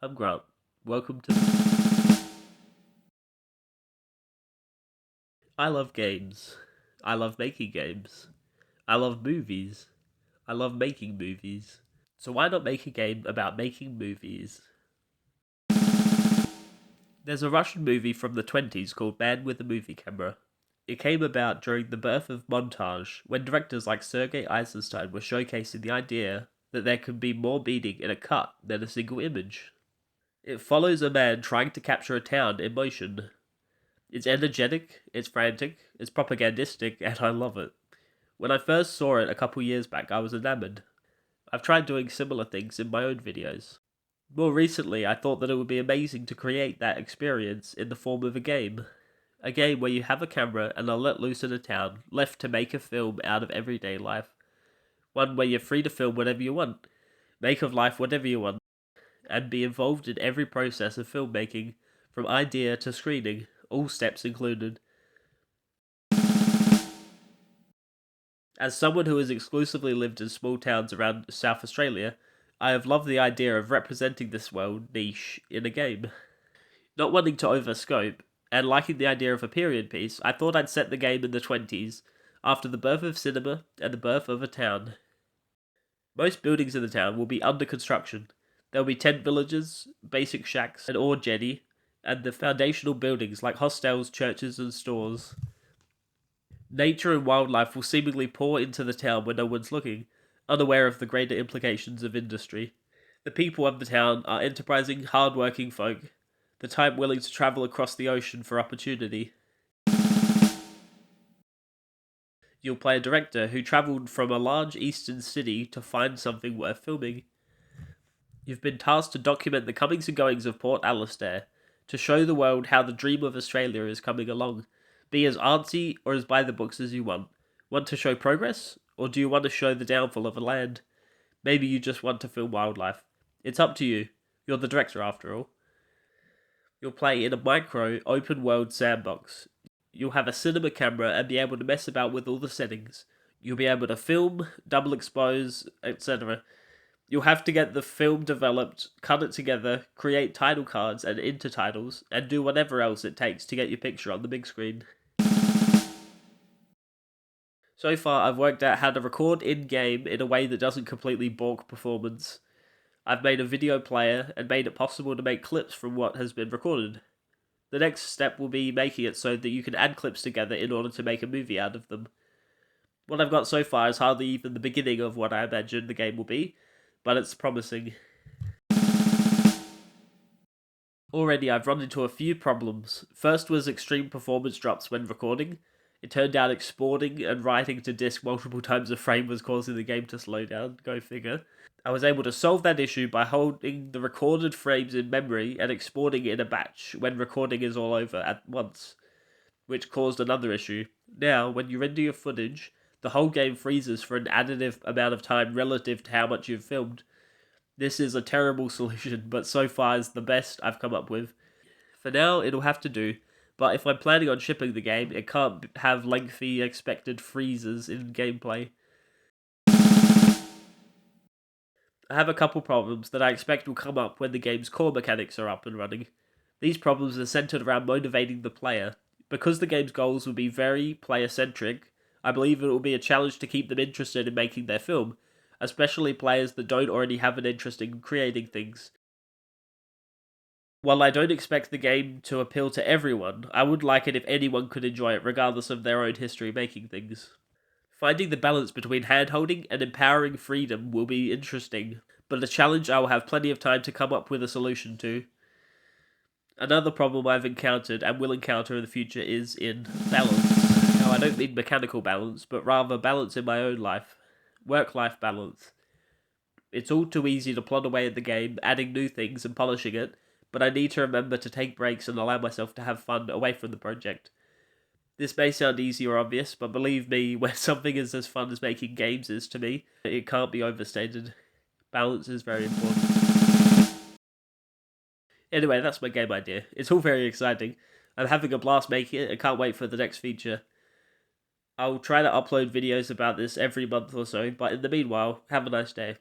I'm Grant. Welcome to. I love games. I love making games. I love movies. I love making movies. So why not make a game about making movies? There's a Russian movie from the 20s called Man with a Movie Camera. It came about during the birth of montage, when directors like Sergei Eisenstein were showcasing the idea that there could be more meaning in a cut than a single image. It follows a man trying to capture a town in motion. It's energetic, it's frantic, it's propagandistic, and I love it. When I first saw it a couple years back, I was enamored. I've tried doing similar things in my own videos. More recently, I thought that it would be amazing to create that experience in the form of a game. A game where you have a camera and are let loose in a town, left to make a film out of everyday life. One where you're free to film whatever you want, make of life whatever you want, and be involved in every process of filmmaking, from idea to screening, all steps included. As someone who has exclusively lived in small towns around South Australia, I have loved the idea of representing this world niche in a game. Not wanting to overscope, and liking the idea of a period piece, I thought I'd set the game in the 20s, after the birth of cinema and the birth of a town. Most buildings in the town will be under construction. There will be tent villages, basic shacks, an ore jetty, and the foundational buildings like hostels, churches, and stores. Nature and wildlife will seemingly pour into the town when no one's looking, unaware of the greater implications of industry. The people of the town are enterprising, hard-working folk, the type willing to travel across the ocean for opportunity. You'll play a director who travelled from a large eastern city to find something worth filming. You've been tasked to document the comings and goings of Port Alistair, to show the world how the dream of Australia is coming along. Be as artsy or as by the books as you want. Want to show progress? Or do you want to show the downfall of a land? Maybe you just want to film wildlife. It's up to you. You're the director after all. You'll play in a micro, open world sandbox. You'll have a cinema camera and be able to mess about with all the settings. You'll be able to film, double expose, etc. You'll have to get the film developed, cut it together, create title cards and intertitles, and do whatever else it takes to get your picture on the big screen. So far, I've worked out how to record in-game in a way that doesn't completely balk performance. I've made a video player and made it possible to make clips from what has been recorded. The next step will be making it so that you can add clips together in order to make a movie out of them. What I've got so far is hardly even the beginning of what I imagine the game will be, but it's promising. Already I've run into a few problems. First was extreme performance drops when recording. It turned out exporting and writing to disk multiple times a frame was causing the game to slow down, go figure. I was able to solve that issue by holding the recorded frames in memory and exporting in a batch when recording is all over at once, which caused another issue. Now, when you render your footage, the whole game freezes for an additive amount of time relative to how much you've filmed. This is a terrible solution, but so far is the best I've come up with. For now, it'll have to do, but if I'm planning on shipping the game, it can't have lengthy expected freezes in gameplay. I have a couple problems that I expect will come up when the game's core mechanics are up and running. These problems are centered around motivating the player. Because the game's goals will be very player-centric, I believe it will be a challenge to keep them interested in making their film, especially players that don't already have an interest in creating things. While I don't expect the game to appeal to everyone, I would like it if anyone could enjoy it regardless of their own history making things. Finding the balance between hand-holding and empowering freedom will be interesting, but a challenge I will have plenty of time to come up with a solution to. Another problem I've encountered and will encounter in the future is in balance. Now, I don't mean mechanical balance, but rather balance in my own life. Work-life balance. It's all too easy to plod away at the game, adding new things and polishing it, but I need to remember to take breaks and allow myself to have fun away from the project. This may sound easy or obvious, but believe me, when something is as fun as making games is to me, it can't be overstated. Balance is very important. Anyway, that's my game idea. It's all very exciting. I'm having a blast making it and can't wait for the next feature. I'll try to upload videos about this every month or so, but in the meanwhile, have a nice day.